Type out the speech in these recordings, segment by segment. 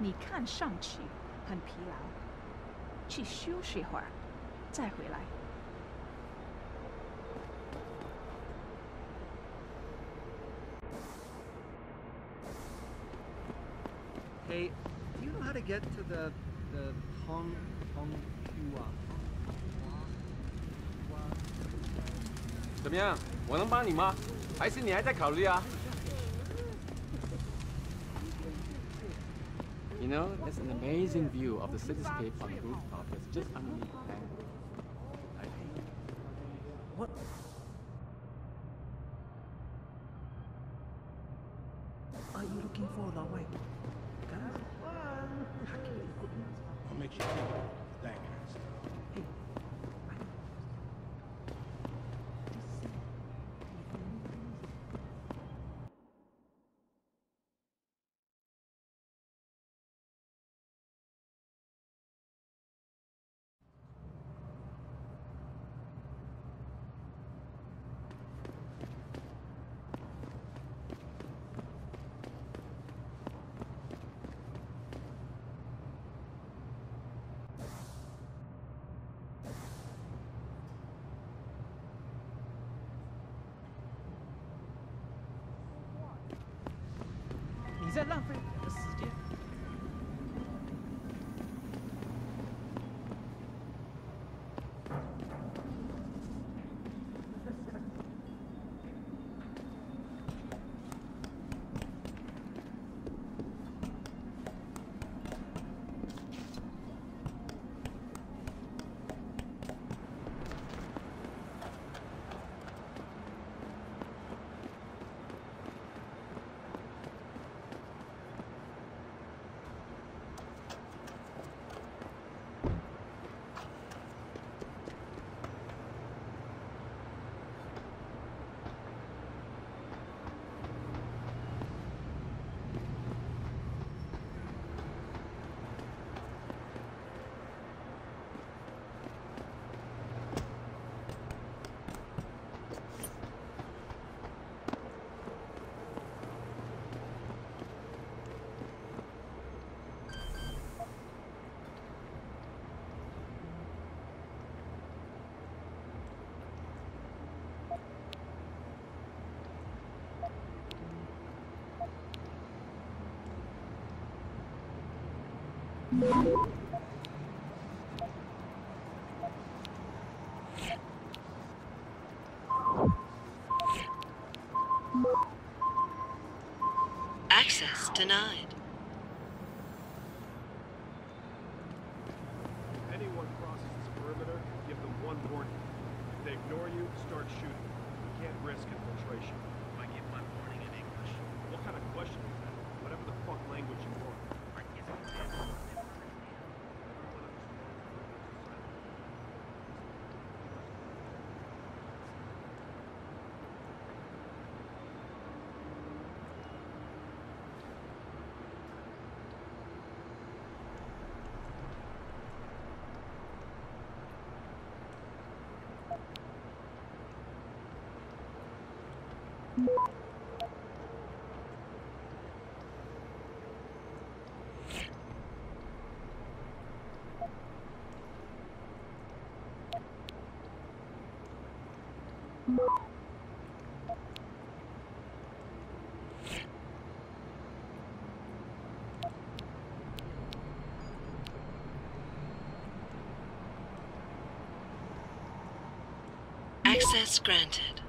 你看上去很疲劳，去休息会儿，再回来。Hey, do you know how to get to the Hong Hua? 怎么样？我能帮你吗？还是你还在考虑啊？ You know, there's an amazing view of the cityscape on the rooftop. It's just underneath the tank. What? Are you looking for the way? What makes you think that? Hey. 你在浪费我的时间。Access denied. If anyone crosses this perimeter, give them one warning. If they ignore you, start shooting. We can't risk infiltration. I give my warning in English. What kind of question is that? Whatever the fuck language you want. Access granted.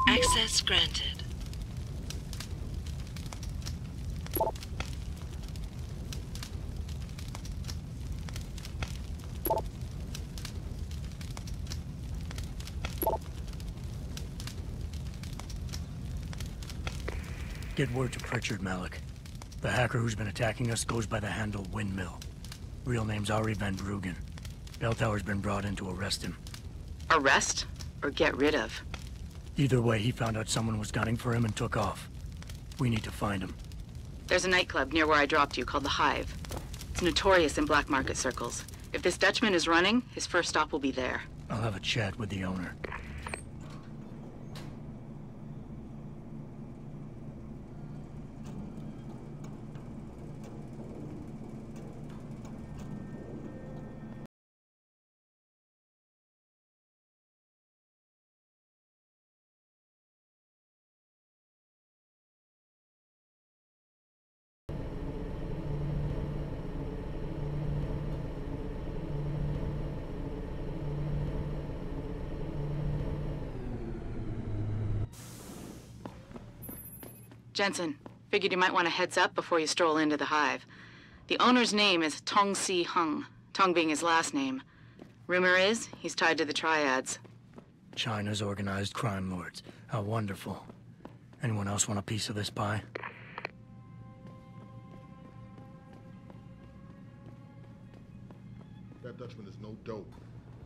Access granted. Get word to Pritchard, Malik. The hacker who's been attacking us goes by the handle Windmill. Real name's Ari Van Drugen. Bell Tower's been brought in to arrest him. Arrest? Or get rid of? Either way, he found out someone was gunning for him and took off. We need to find him. There's a nightclub near where I dropped you called the Hive. It's notorious in black market circles. If this Dutchman is running, his first stop will be there. I'll have a chat with the owner. Jensen, figured you might want a heads up before you stroll into the Hive. The owner's name is Tong Si Hung, Tong being his last name. Rumor is, he's tied to the Triads. China's organized crime lords. How wonderful. Anyone else want a piece of this pie? That Dutchman is no dope.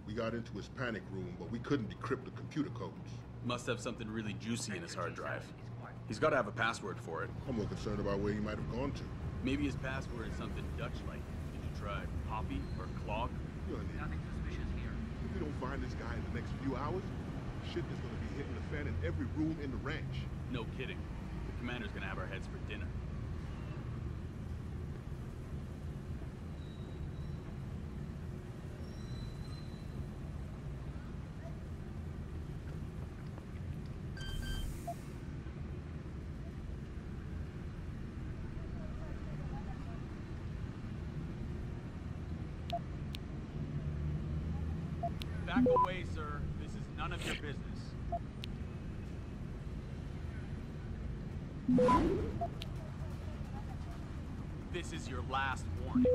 We got into his panic room, but we couldn't decrypt the computer codes. Must have something really juicy in his hard drive. He's got to have a password for it. I'm more concerned about where he might have gone to. Maybe his password is something Dutch-like. Did you try Poppy or Clog? You're an idiot. If we don't find this guy in the next few hours, shit is gonna be hitting the fan in every room in the ranch. No kidding. The commander's gonna have our heads for dinner. Back away, sir. This is none of your business. This is your last warning.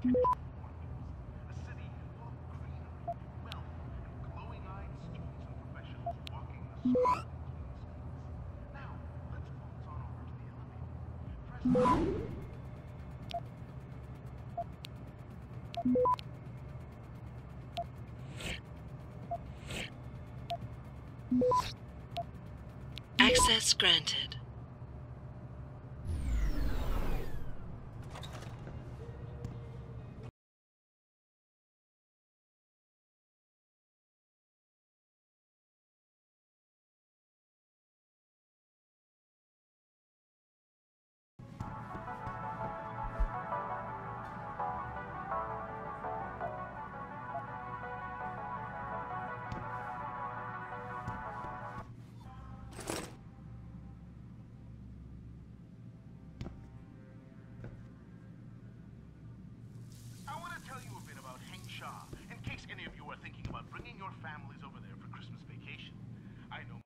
A city full of greenery, wealth, and glowing-eyed students and professionals walking the streets. Now, let's waltz on over to the elevator. Access granted. I want to tell you a bit about Hengsha, in case any of you are thinking about bringing your families over there for Christmas vacation. I know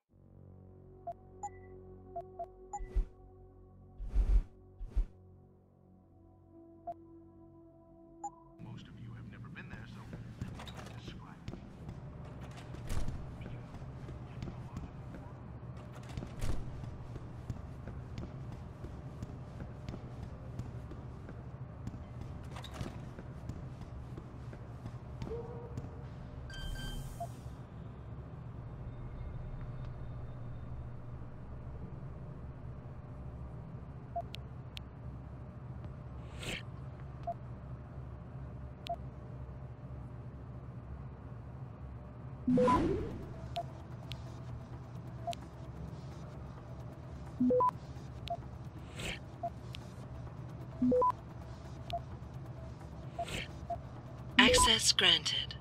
most of you have never been there, so let me try to describe it. Access granted.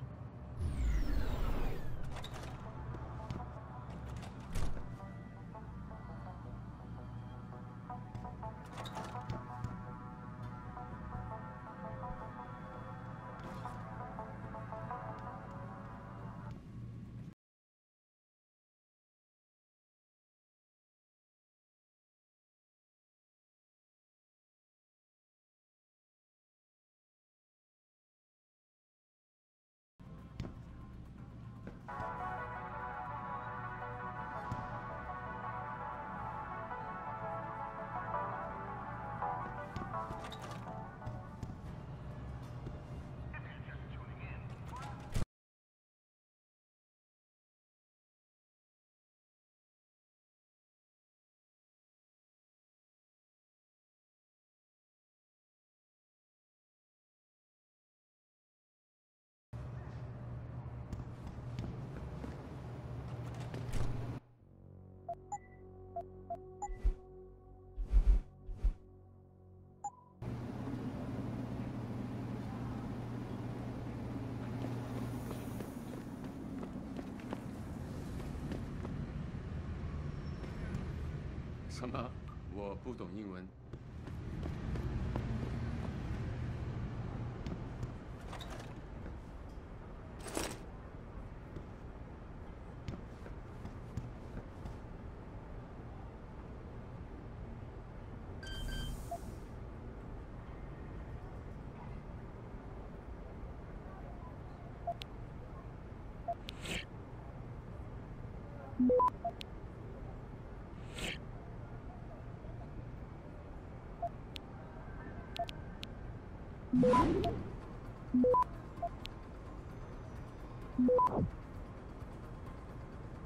什么？我不懂英文。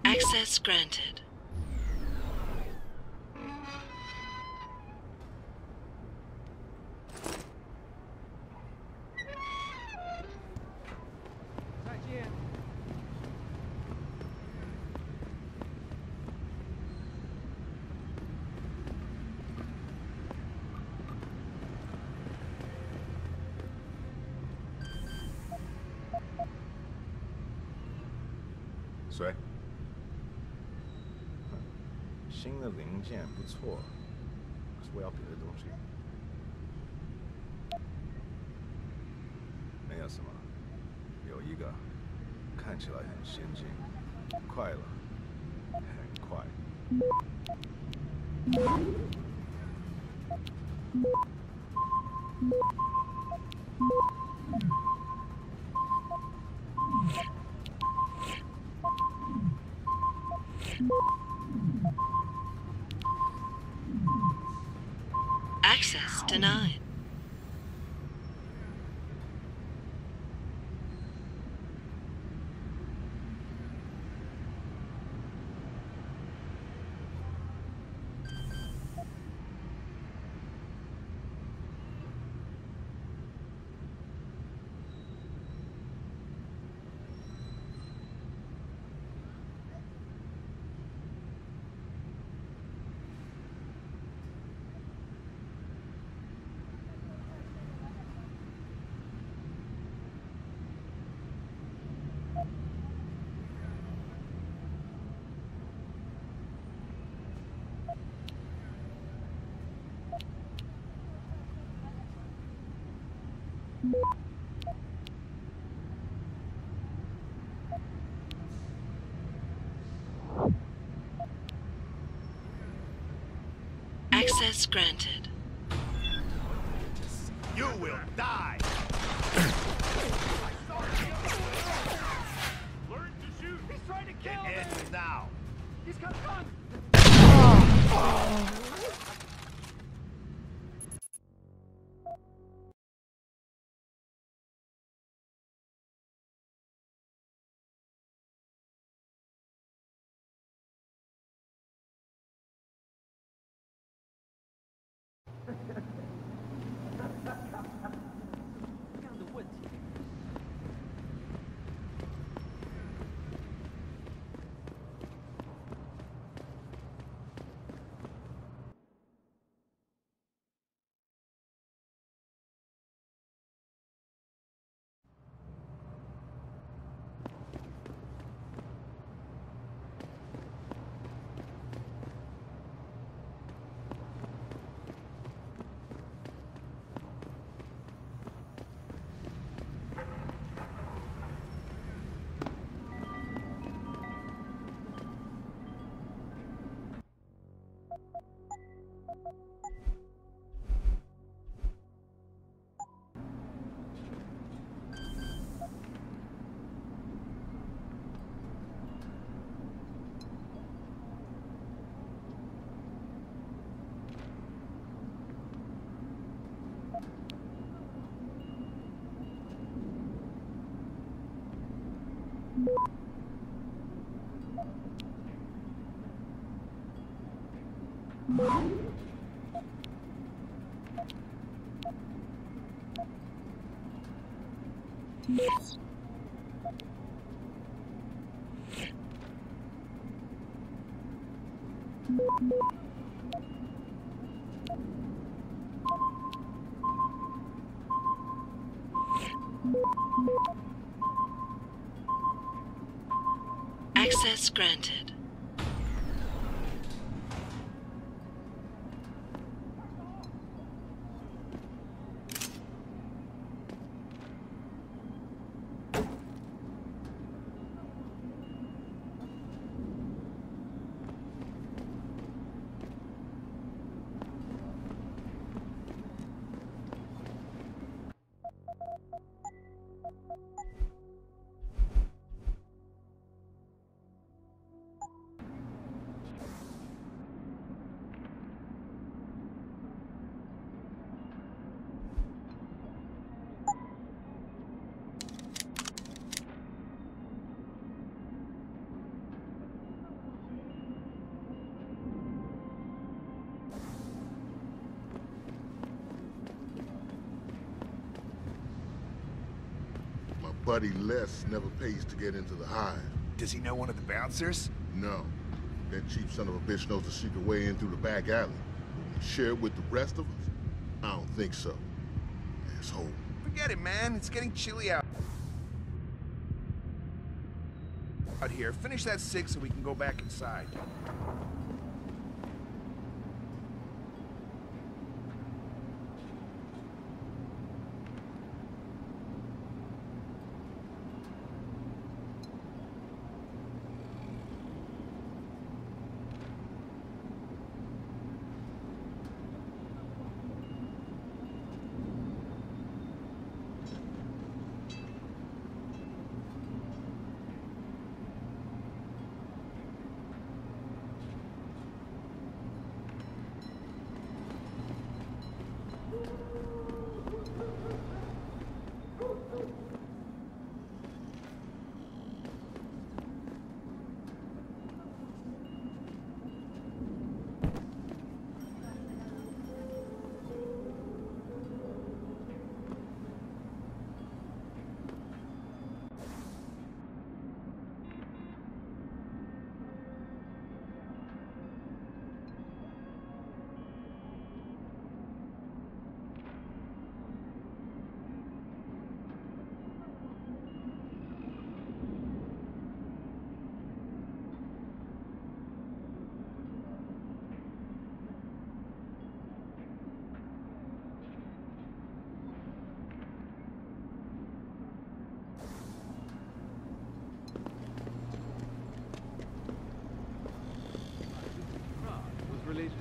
Access granted.谁？新的零件不错，可是我要别的东西。没有什么，有一个看起来很先进，快了，很快。Access denied. Access granted. You will die! Learn to shoot! He's trying to kill me! It ends now! He's got a gun! Access granted. Buddy Les never pays to get into the hive. Does he know one of the bouncers? No. That cheap son of a bitch knows the secret way in through the back alley. But share it with the rest of us? I don't think so. Asshole. Forget it, man. It's getting chilly out here. Finish that cig so we can go back inside.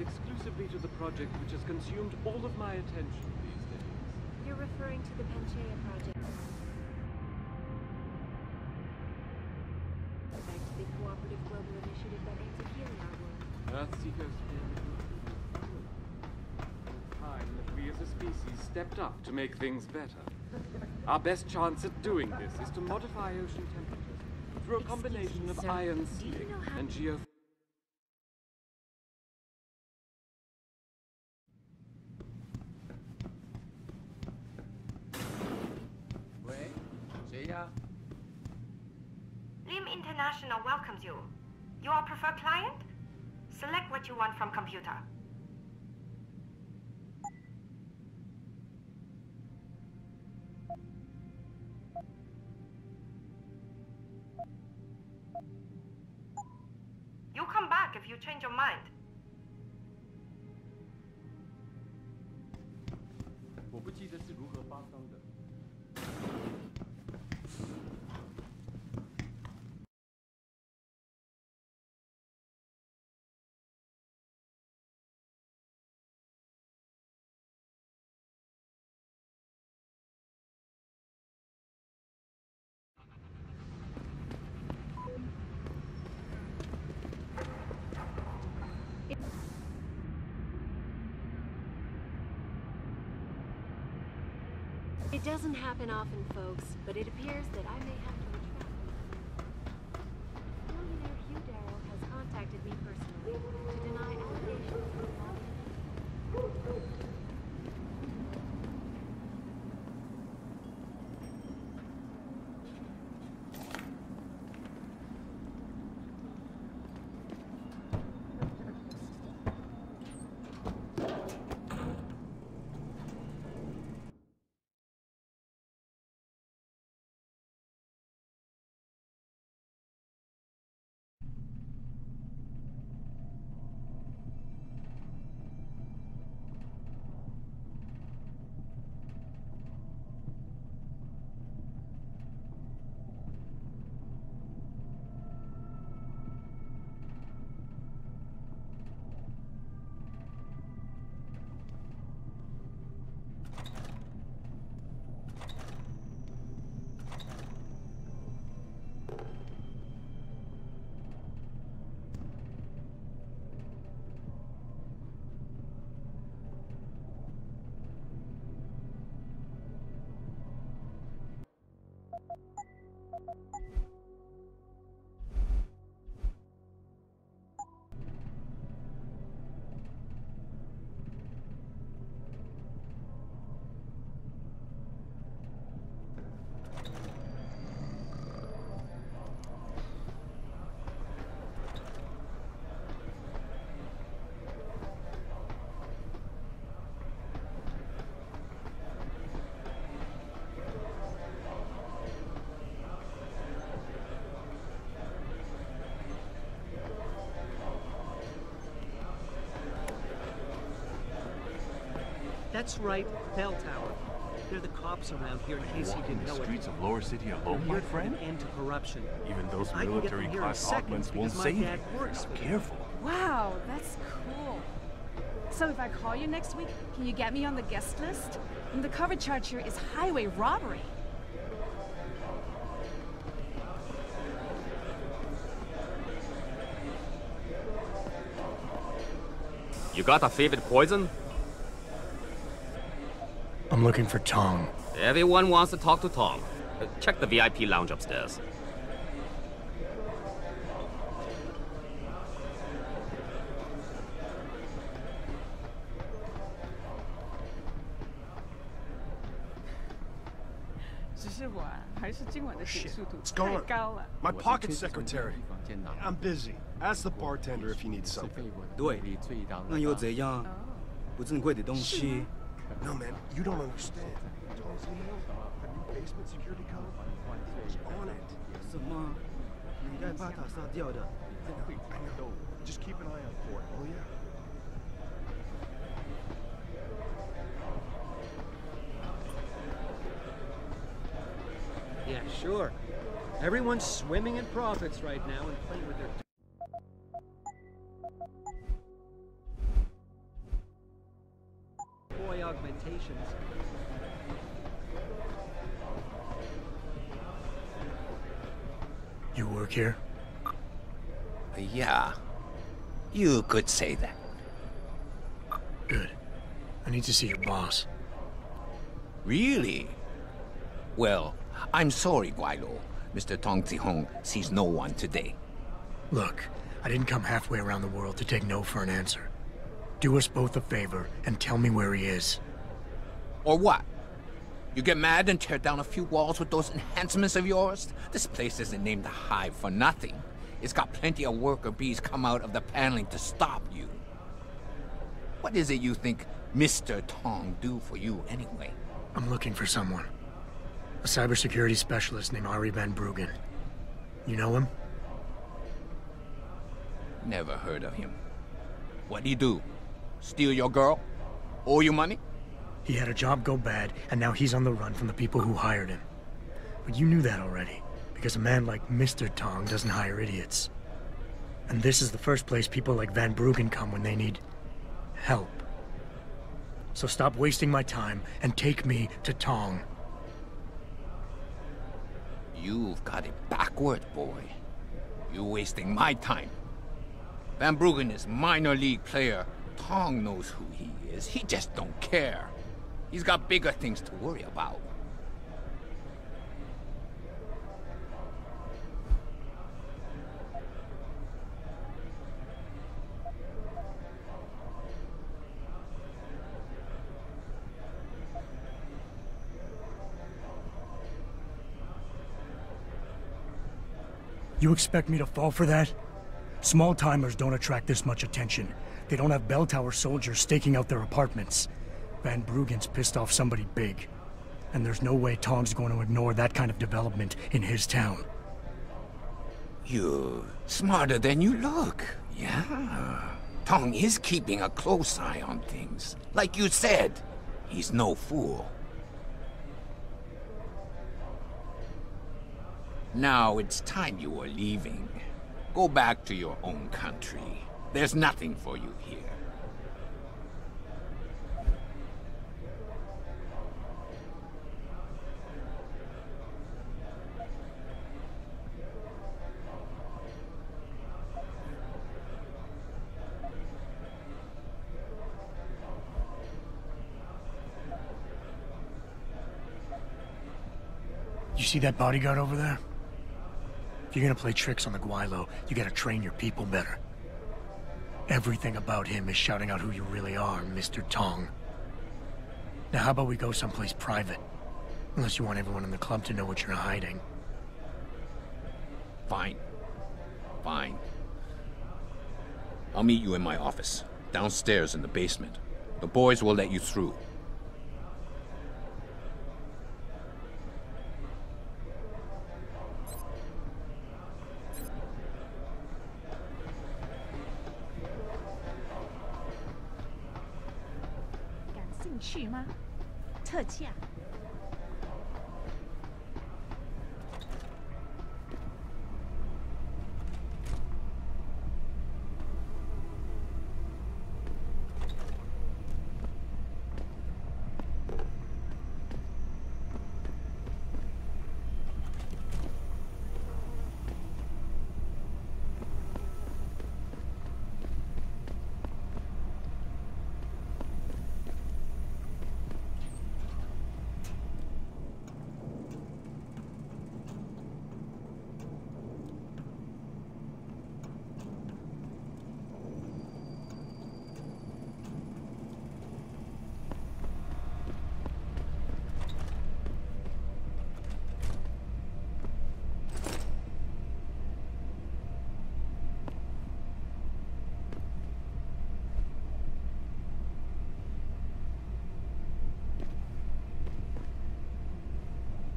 exclusively to the project which has consumed all of my attention these days. You're referring to the Panchaea project. The cooperative global initiative that aims at healing our world. Earthseekers time that we as a species stepped up to make things better. Our best chance at doing this is to modify ocean temperatures through a combination of ion sealing and geo... 喂，谁呀？ Lim International welcomes you. You are preferred client? Select what you want from computer. You come back if you change your mind. 我不记得是如何发生的。It doesn't happen often, folks, but it appears that I may have to retract. Billionaire Hugh Darrow has contacted me personally to deny allegations of involvement. That's right, Bell Tower. They're the cops around here in case you didn't know it. Streets of Lower City alone, my friend? An end to corruption. Even those I can get them here in military-class seconds augments won't because save my you. dad works for them. Careful. Wow, that's cool. So if I call you next week, can you get me on the guest list? And the cover charge here is highway robbery. You got a favorite poison? I'm looking for Tong. Everyone wants to talk to Tom. Check the VIP lounge upstairs. It's gone. My pocket secretary. I'm busy. Ask the bartender if you need something. 对，那又怎样？不珍贵的东西。 No, man, you don't understand. Tom's email, a new basement security code, it's on it. 什么？你该把它杀掉的。 I know. Just keep an eye out for it, will ya? Yeah, sure. Everyone's swimming in profits right now and playing with their... toy augmentations. You work here? Yeah. You could say that. Good. I need to see your boss. Really? Well, I'm sorry, Guilo. Mr. Tong Zihong sees no one today. Look, I didn't come halfway around the world to take no for an answer. Do us both a favor and tell me where he is. Or what? You get mad and tear down a few walls with those enhancements of yours? This place isn't named the Hive for nothing. It's got plenty of worker bees come out of the paneling to stop you. What is it you think Mr. Tong do for you anyway? I'm looking for someone. A cybersecurity specialist named Ari Van Bruggen. You know him? Never heard of him. What'd he do? Steal your girl? Owe you money? He had a job go bad, and now he's on the run from the people who hired him. But you knew that already, because a man like Mr. Tong doesn't hire idiots. And this is the first place people like Van Bruggen come when they need help. So stop wasting my time and take me to Tong. You've got it backward, boy. You're wasting my time. Van Bruggen is minor league player. Tong knows who he is. He just don't care. He's got bigger things to worry about. You expect me to fall for that? Small-timers don't attract this much attention. They don't have bell tower soldiers staking out their apartments. Van Bruggen's pissed off somebody big. And there's no way Tong's going to ignore that kind of development in his town. You're smarter than you look. Yeah. Tong is keeping a close eye on things. Like you said, he's no fool. Now it's time you were leaving. Go back to your own country. There's nothing for you here. You see that bodyguard over there? If you're gonna play tricks on the Guilo, you gotta train your people better. Everything about him is shouting out who you really are, Mr. Tong. Now how about we go someplace private? Unless you want everyone in the club to know what you're hiding. Fine. Fine. I'll meet you in my office, downstairs in the basement. The boys will let you through.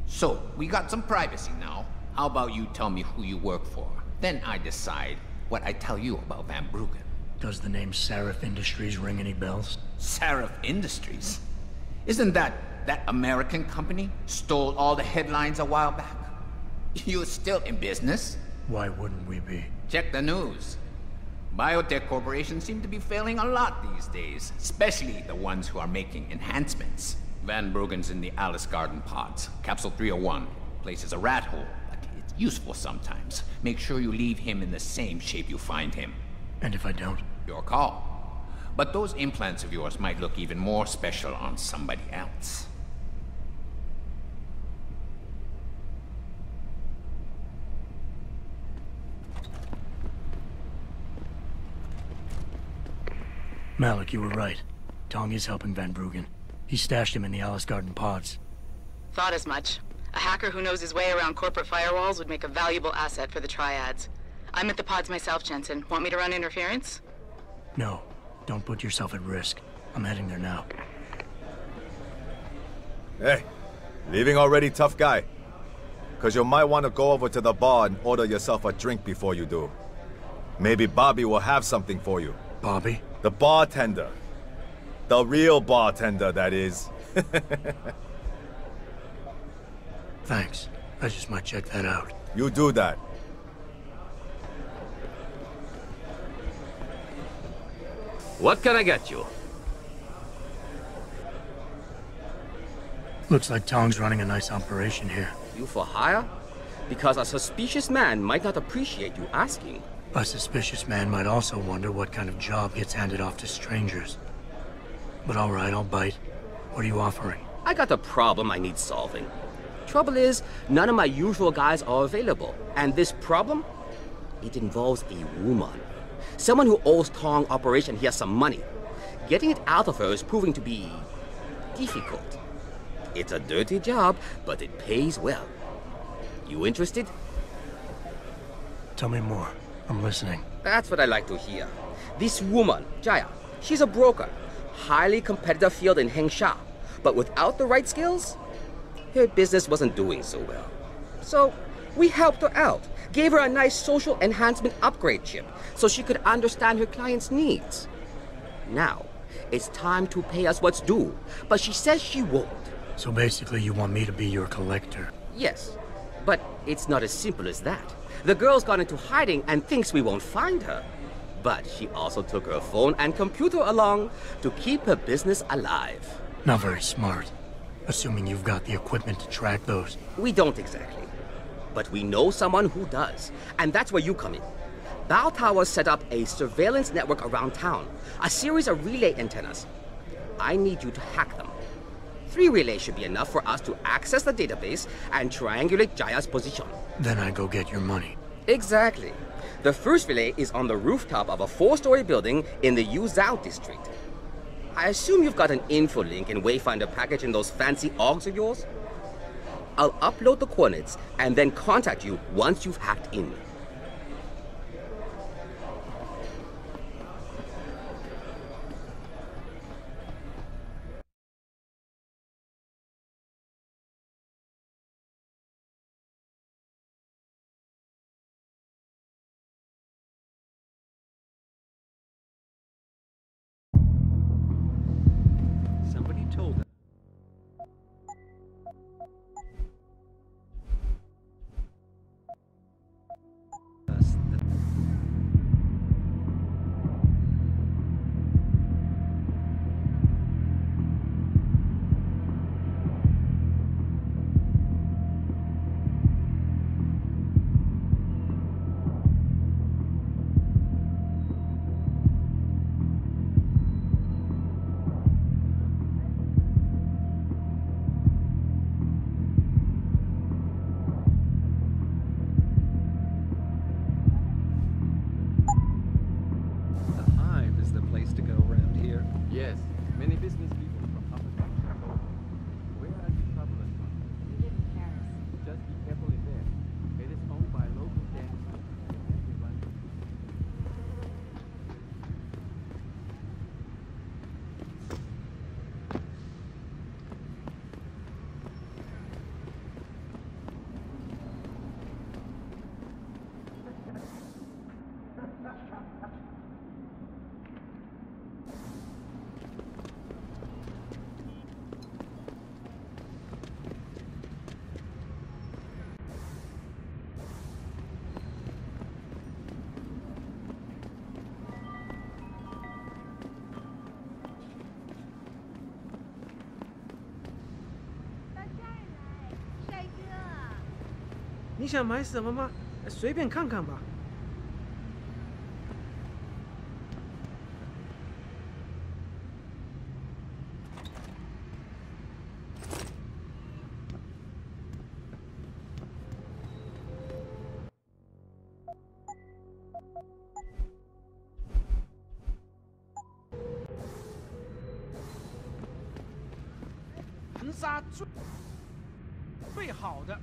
So, we got some privacy now. How about you tell me who you work for? Then I decide what I tell you about Van Bruggen. Does the name Seraph Industries ring any bells? Seraph Industries? Isn't that American company? Stole all the headlines a while back? You're still in business? Why wouldn't we be? Check the news. Biotech corporations seem to be failing a lot these days, especially the ones who are making enhancements. Van Bruggen's in the Alice Garden pods. Capsule 301. Place is a rat hole, but it's useful sometimes. Make sure you leave him in the same shape you find him. And if I don't? Your call. But those implants of yours might look even more special on somebody else. Malik, you were right. Tong is helping Van Bruggen. He stashed him in the Alice Garden pods. Thought as much. A hacker who knows his way around corporate firewalls would make a valuable asset for the triads. I'm at the pods myself, Jensen. Want me to run interference? No. Don't put yourself at risk. I'm heading there now. Hey, leaving already, tough guy? Because you might want to go over to the bar and order yourself a drink before you do. Maybe Bobby will have something for you. Bobby? The bartender. The real bartender, that is. Thanks. I just might check that out. You do that. What can I get you? Looks like Tong's running a nice operation here. You for hire? Because a suspicious man might not appreciate you asking. A suspicious man might also wonder what kind of job gets handed off to strangers. But all right, I'll bite. What are you offering? I got a problem I need solving. Trouble is, none of my usual guys are available. And this problem? It involves a woman. Someone who owes Tong Operation here some money. Getting it out of her is proving to be difficult. It's a dirty job, but it pays well. You interested? Tell me more. I'm listening. That's what I like to hear. This woman, Jaya, she's a broker. Highly competitive field in Hengsha. But without the right skills, her business wasn't doing so well. So, we helped her out. Gave her a nice social enhancement upgrade chip so she could understand her clients' needs. Now, it's time to pay us what's due, but she says she won't. So basically you want me to be your collector? Yes, but it's not as simple as that. The girl's gone into hiding and thinks we won't find her. But she also took her phone and computer along to keep her business alive. Not very smart. Assuming you've got the equipment to track those. We don't exactly. But we know someone who does. And that's where you come in. Bao Tower set up a surveillance network around town. A series of relay antennas. I need you to hack them. 3 relays should be enough for us to access the database and triangulate Jaya's position. Then I go get your money. Exactly. The first relay is on the rooftop of a 4-story building in the Yuzhou district. I assume you've got an info link and Wayfinder package in those fancy AUGs of yours? I'll upload the coordinates and then contact you once you've hacked in. Somebody told us. Yes, many business people from other countries travel. Where are you traveling from? We live in Paris. Just be careful in there. It is owned by local gangsters. Everyone. 你想买什么吗？随便看看吧。盘杀最好的。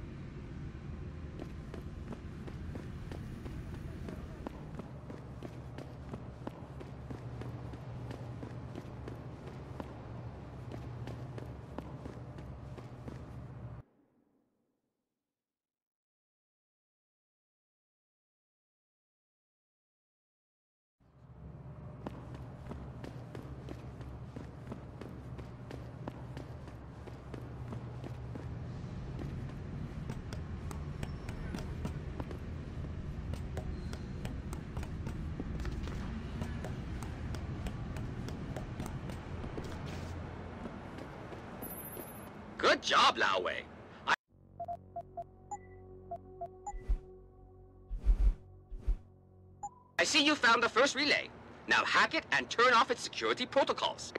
Good job, Lao Wei. I see you found the first relay. Now hack it and turn off its security protocols.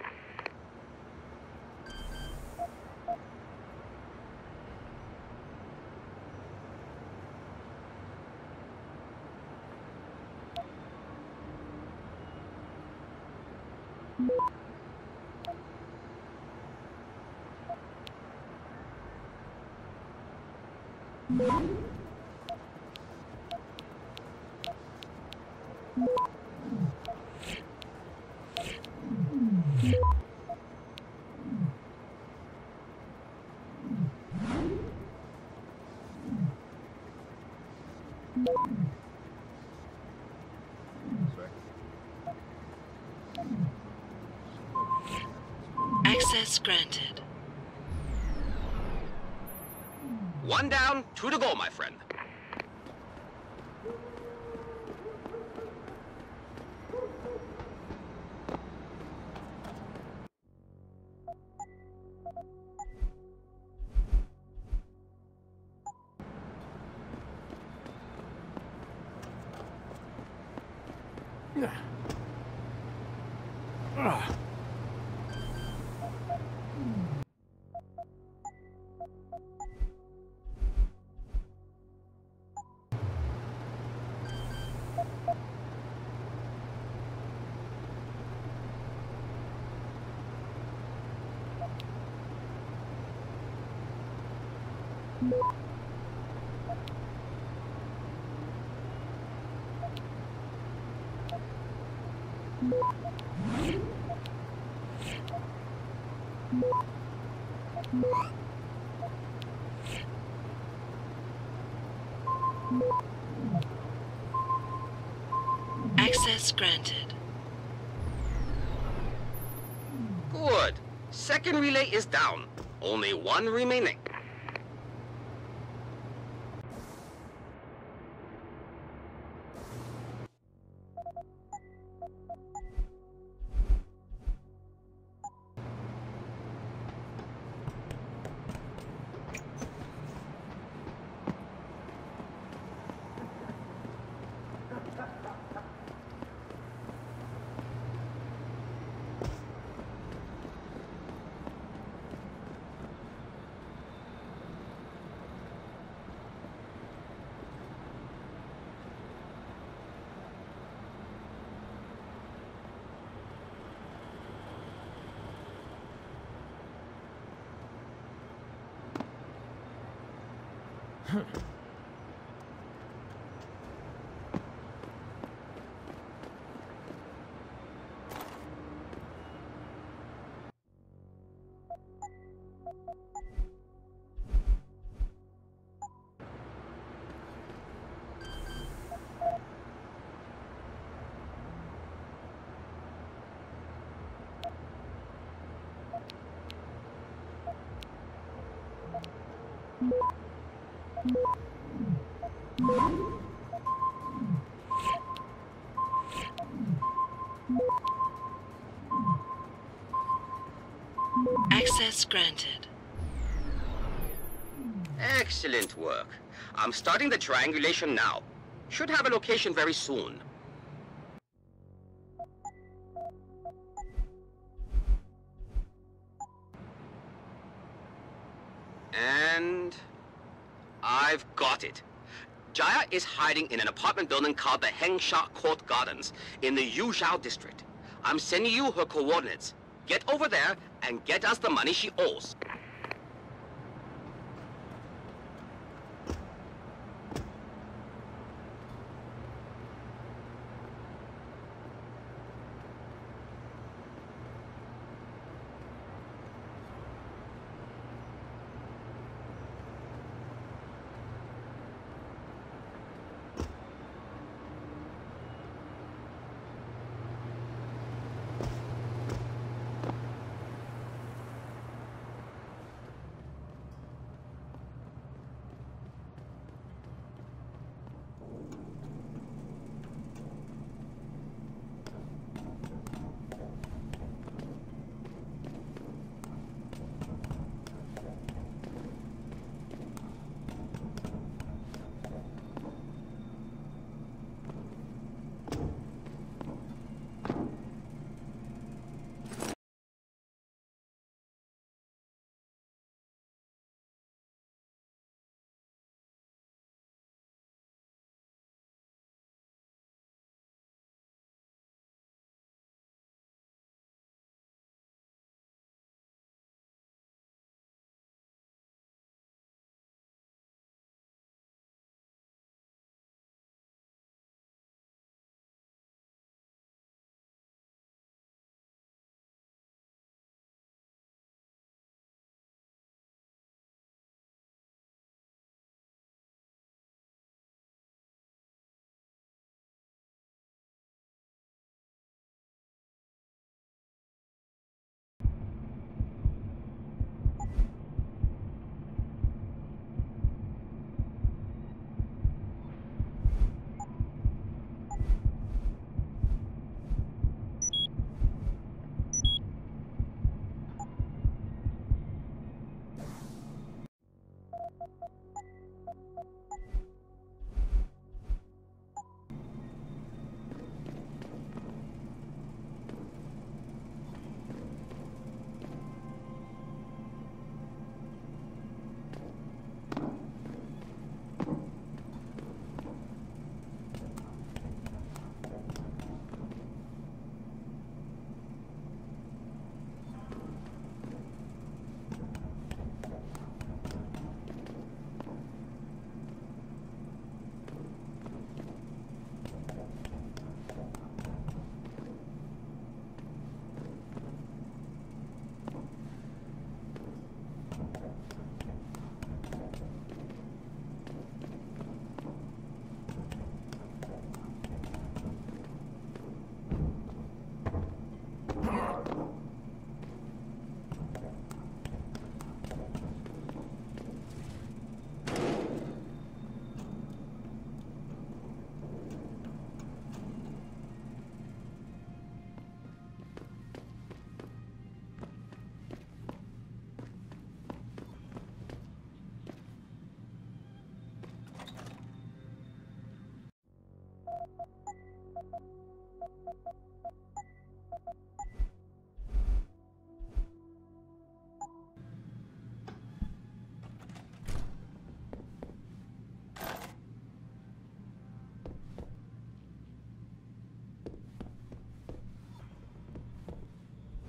Access granted. One down, 2 to go, my friend. Access granted. Good. Second relay is down. Only 1 remaining. Access granted. Excellent work. I'm starting the triangulation now. Should have a location very soon. And I've got it. Jaya is hiding in an apartment building called the Hengsha Court Gardens in the Yuzhou district. I'm sending you her coordinates. Get over there and get us the money she owes.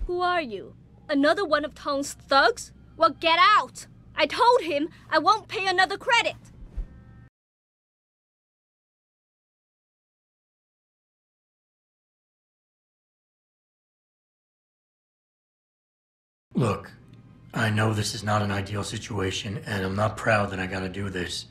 Who are you? Another one of Tong's thugs? Well, get out! I told him I won't pay another credit. Look, I know this is not an ideal situation, and I'm not proud that I gotta do this.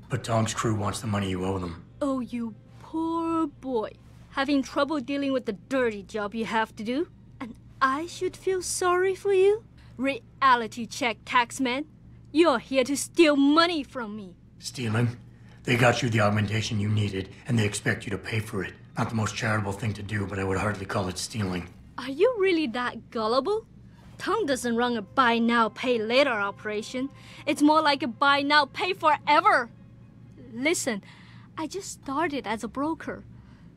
But Tong's crew wants the money you owe them. Oh, you poor boy. Having trouble dealing with the dirty job you have to do? And I should feel sorry for you? Reality check, taxman. You're here to steal money from me. Stealing? They got you the augmentation you needed, and they expect you to pay for it. Not the most charitable thing to do, but I would hardly call it stealing. Are you really that gullible? Tong doesn't run a buy now, pay later operation. It's more like a buy now, pay forever. Listen, I just started as a broker.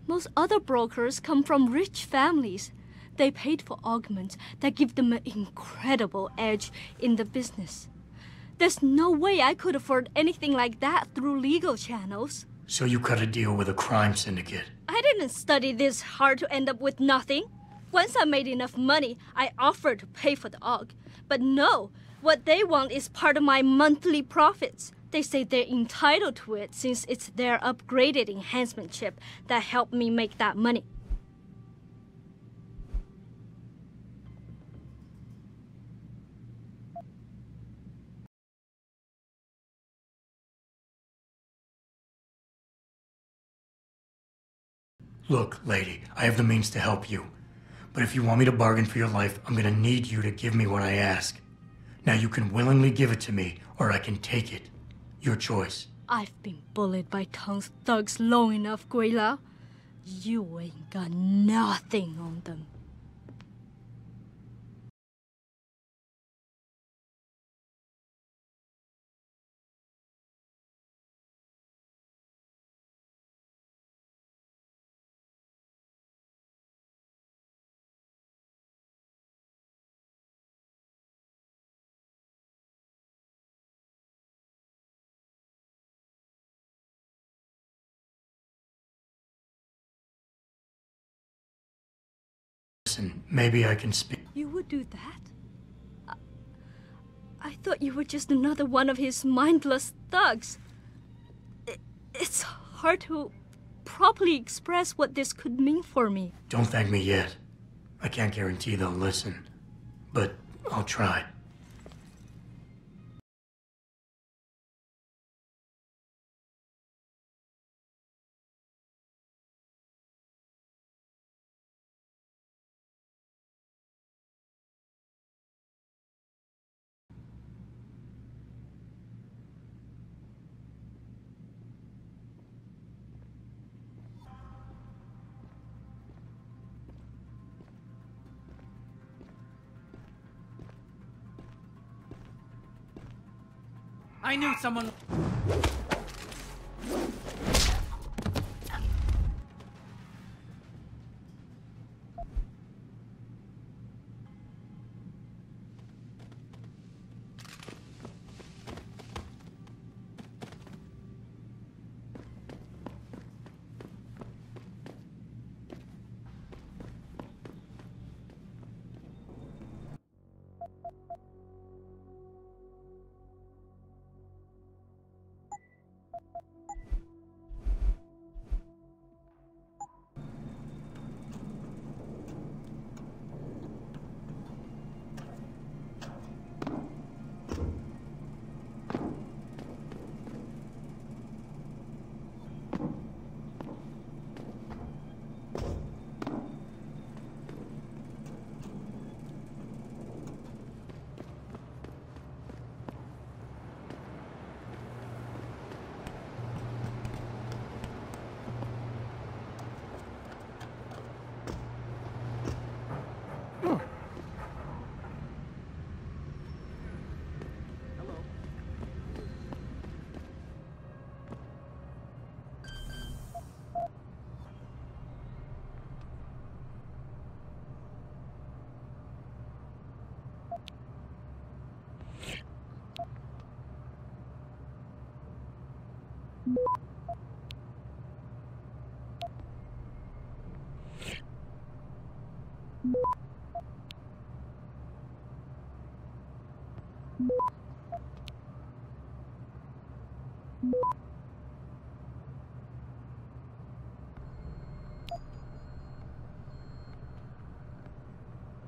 Most other brokers come from rich families. They paid for augments that give them an incredible edge in the business. There's no way I could afford anything like that through legal channels. So you cut a deal with a crime syndicate. I didn't study this hard to end up with nothing. Once I made enough money, I offered to pay for the aug. But no, what they want is part of my monthly profits. They say they're entitled to it since it's their upgraded enhancement chip that helped me make that money. Look, lady, I have the means to help you. But if you want me to bargain for your life, I'm gonna need you to give me what I ask. Now you can willingly give it to me, or I can take it. Your choice. I've been bullied by Tong's thugs long enough, Gui Lao. You ain't got nothing on them. Listen, maybe I can speak. You would do that? I thought you were just another one of his mindless thugs. It's hard to properly express what this could mean for me. Don't thank me yet. I can't guarantee they'll listen, but I'll try. I knew someone...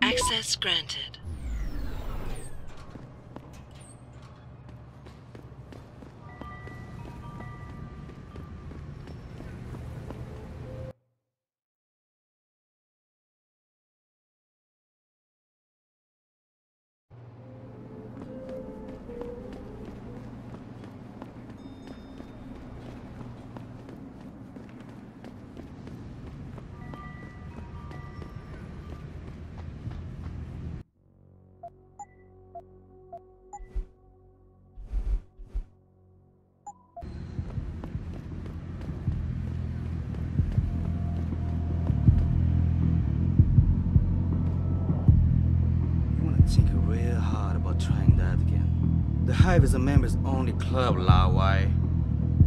Access granted. not trying that again. The Hive is a members-only club, Lao Wai.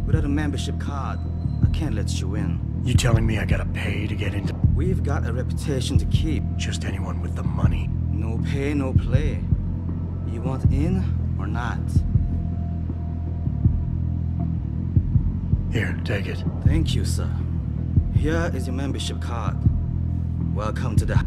Without a membership card, I can't let you in. You telling me I gotta pay to get into? We've got a reputation to keep. Just anyone with the money. No pay, no play. You want in or not? Here, take it. Thank you, sir. Here is your membership card. Welcome to the...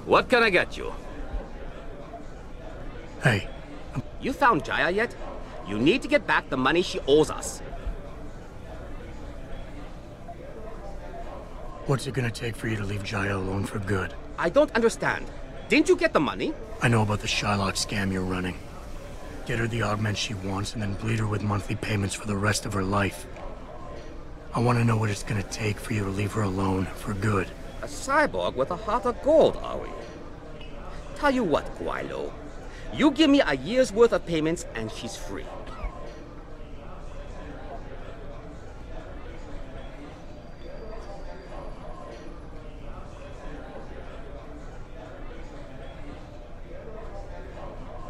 What can I get you? Hey. You found Jaya yet? You need to get back the money she owes us. What's it gonna take for you to leave Jaya alone for good? I don't understand. Didn't you get the money? I know about the Shylock scam you're running. Get her the augment she wants and then bleed her with monthly payments for the rest of her life. I want to know what it's gonna take for you to leave her alone for good. A cyborg with a heart of gold, are we? Tell you what, Guaylo. You give me a year's worth of payments and she's free.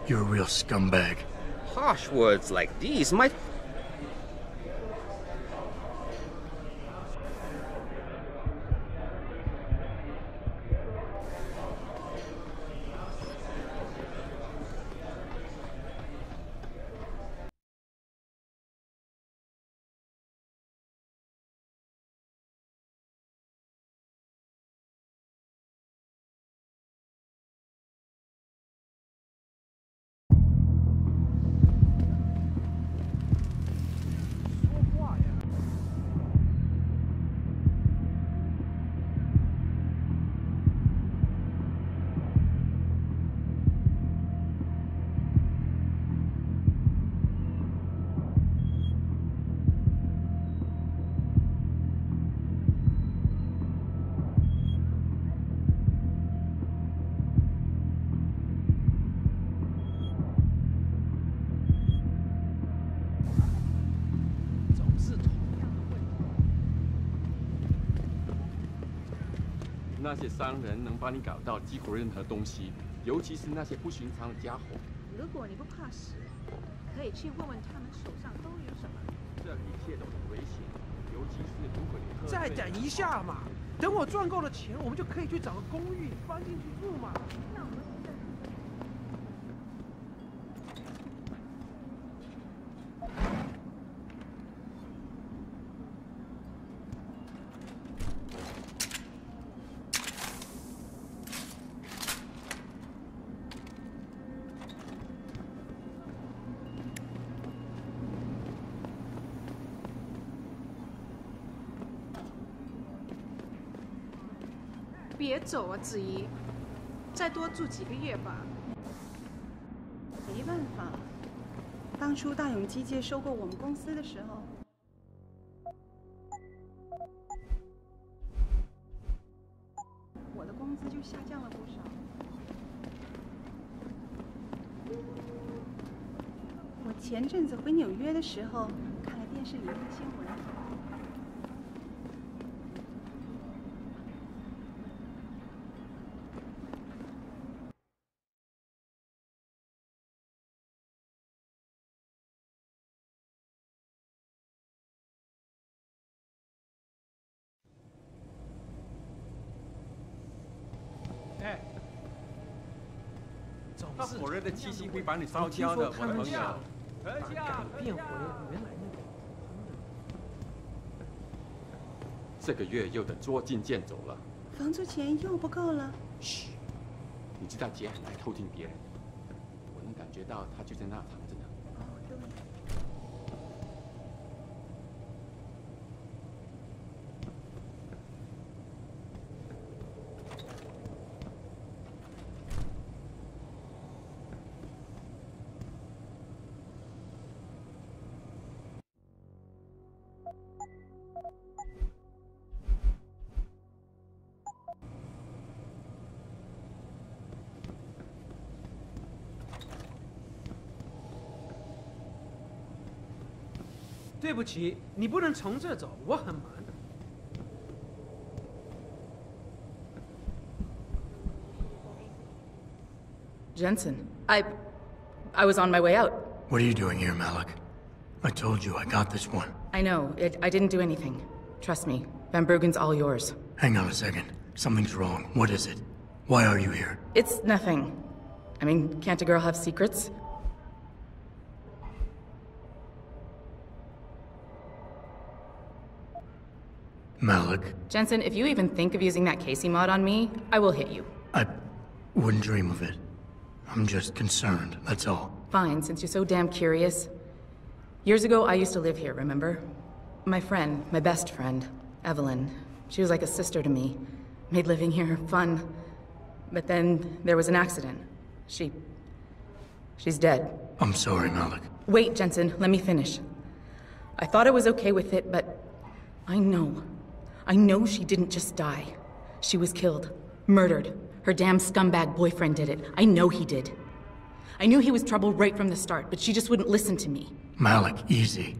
You're a real scumbag. Harsh words like these might...那些商人能帮你搞到几乎任何东西，尤其是那些不寻常的家伙。如果你不怕死，可以去问问他们手上都有什么。这里一切都很危险，尤其是如果你喝。再等一下嘛，等我赚够了钱，我们就可以去找个公寓搬进去住嘛。别走啊，子怡，再多住几个月吧。没办法，当初大勇机械收购我们公司的时候，我的工资就下降了不少。我前阵子回纽约的时候，看了电视里面的新闻。那火热的气息会把你烧焦的，我的朋友。改变回原来那个。这个月又得捉襟见肘了。房租钱又不够了。嘘，你知道姐很爱偷听别人，我能感觉到她就在那躺着呢。哦，对。对不起，你不能从这走，我很忙。Jensen, I was on my way out. What are you doing here, Malik? I told you I got this one. I know. I didn't do anything. Trust me. Van Bruggen's all yours. Hang on a second. Something's wrong. What is it? Why are you here? It's nothing. I mean, can't a girl have secrets? Malik. Jensen, if you even think of using that Casey mod on me, I will hit you. I wouldn't dream of it. I'm just concerned, that's all. Fine, since you're so damn curious. Years ago, I used to live here, remember? My friend, my best friend, Evelyn. She was like a sister to me. Made living here fun. But then there was an accident. She's dead. I'm sorry, Malik. Wait, Jensen, let me finish. I thought I was okay with it, but I know she didn't just die. She was killed. Murdered. Her damn scumbag boyfriend did it. I know he did. I knew he was trouble right from the start, but she just wouldn't listen to me. Malik, easy.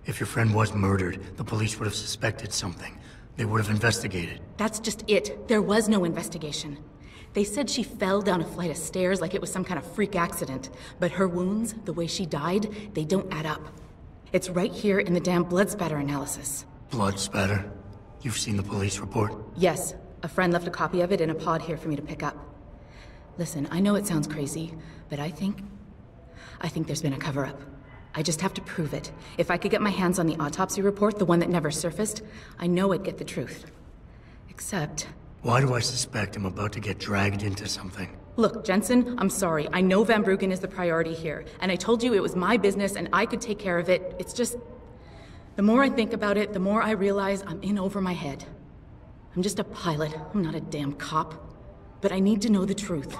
If your friend was murdered, the police would have suspected something. They would have investigated. That's just it. There was no investigation. They said she fell down a flight of stairs like it was some kind of freak accident. But her wounds, the way she died, they don't add up. It's right here in the damn blood spatter analysis. Blood spatter? You've seen the police report? Yes. A friend left a copy of it in a pod here for me to pick up. Listen, I know it sounds crazy, but I think there's been a cover-up. I just have to prove it. If I could get my hands on the autopsy report, the one that never surfaced, I know I'd get the truth. Except... Why do I suspect I'm about to get dragged into something? Look, Jensen, I'm sorry. I know Van Bruggen is the priority here, and I told you it was my business and I could take care of it. It's just... The more I think about it, the more I realize I'm in over my head. I'm just a pilot. I'm not a damn cop. But I need to know the truth.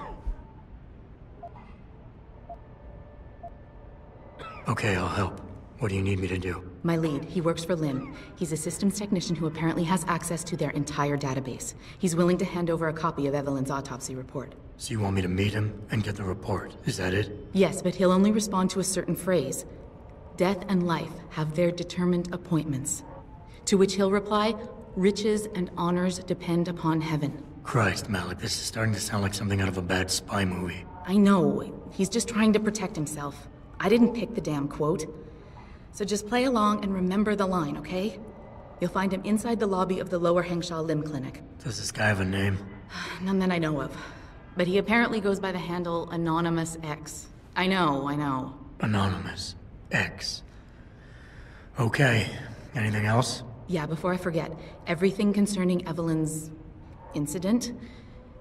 Okay, I'll help. What do you need me to do? My lead, he works for Lim. He's a systems technician who apparently has access to their entire database. He's willing to hand over a copy of Evelyn's autopsy report. So you want me to meet him and get the report, is that it? Yes, but he'll only respond to a certain phrase. Death and life have their determined appointments. To which he'll reply, riches and honors depend upon heaven. Christ, Malik, this is starting to sound like something out of a bad spy movie. I know. He's just trying to protect himself. I didn't pick the damn quote. So just play along and remember the line, okay? You'll find him inside the lobby of the Lower Hengsha Lim Clinic. Does this guy have a name? None that I know of. But he apparently goes by the handle Anonymous X. I know. Anonymous X. Okay. Anything else? Yeah, before I forget, everything concerning Evelyn's incident,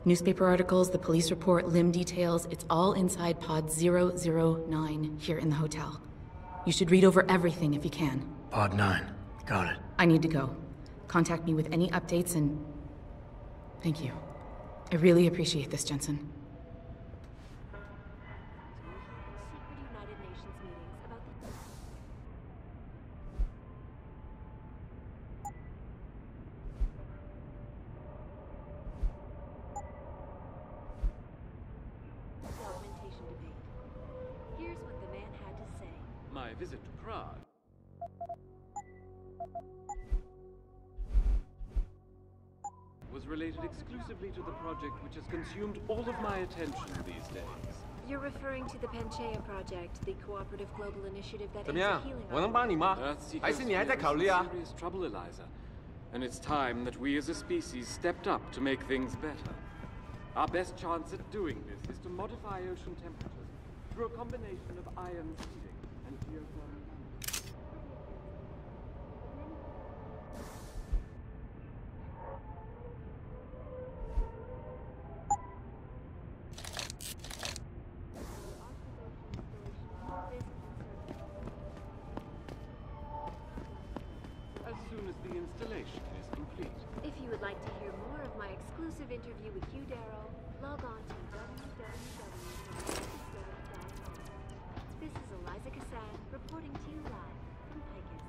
newspaper articles, the police report, Lim details, it's all inside pod 009 here in the hotel. You should read over everything if you can. Pod 9. Got it. I need to go. Contact me with any updates and... Thank you. I really appreciate this, Jensen. Here's what the man had to say. My visit to Prague was related exclusively to the project which has consumed all of my attention these days. You're referring to the Panchaea project, the cooperative global initiative that 怎么 aims 样 at healing 我能帮你吗 Earth 还是你还在考虑啊 serious trouble, Eliza. And it's time that we as a species stepped up to make things better. Our best chance at doing this is to modify ocean temperatures through a combination of ion seeding and geothermal. As soon as the installation is complete. If you would like to hear more of my exclusive interview with Hugh Darrow, log on to www.picus.com. This is Eliza Cassan reporting to you live from Picus.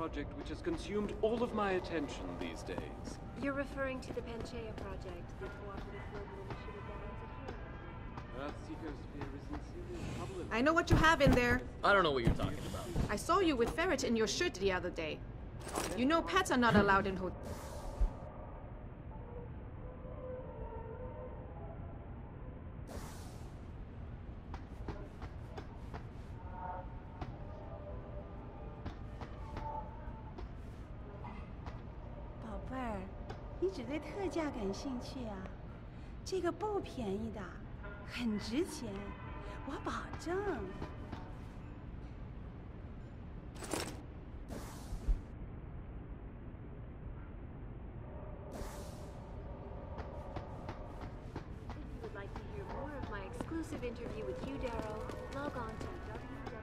project which has consumed all of my attention these days. You're referring to the Panchaea project, the cooperative global initiative that runs it here. Earthseeker Sphere is in serious trouble. I know what you have in there. I don't know what you're talking about. I saw you with Ferret in your shirt the other day. You know pets are not allowed in hotels.宝贝儿，你只对特价感兴趣啊？这个不便宜的，很值钱，我保证。If you would like to hear more of my exclusive interview with you, Darrow, log on to www.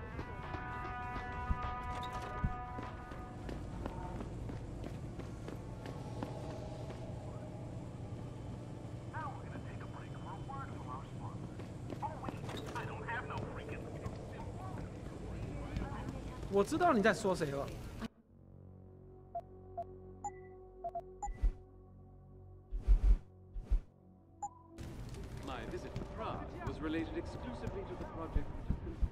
Now we're gonna take a break for a word from our sponsor. Oh wait, I don't have no freaking. 我知道你在说谁了。 My visit to Prague was related exclusively to the project which has consumed...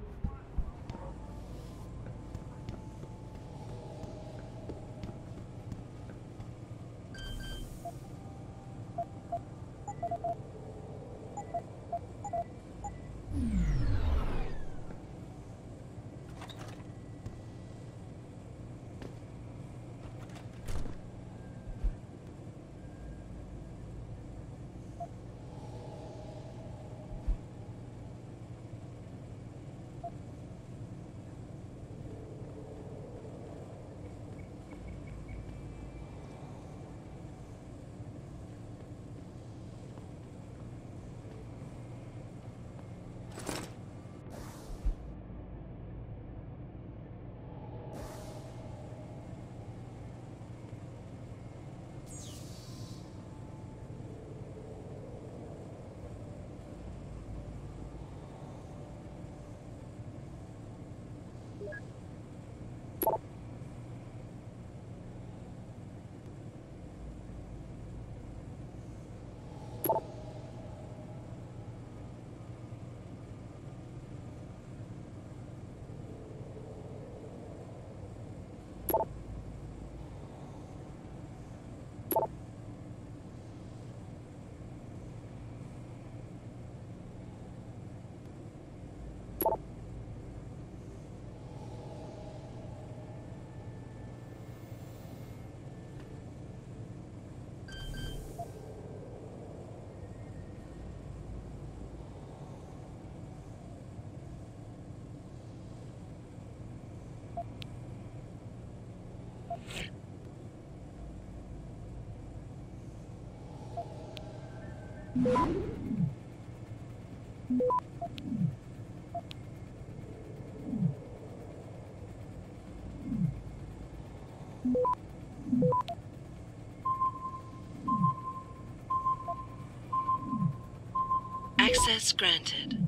Access granted.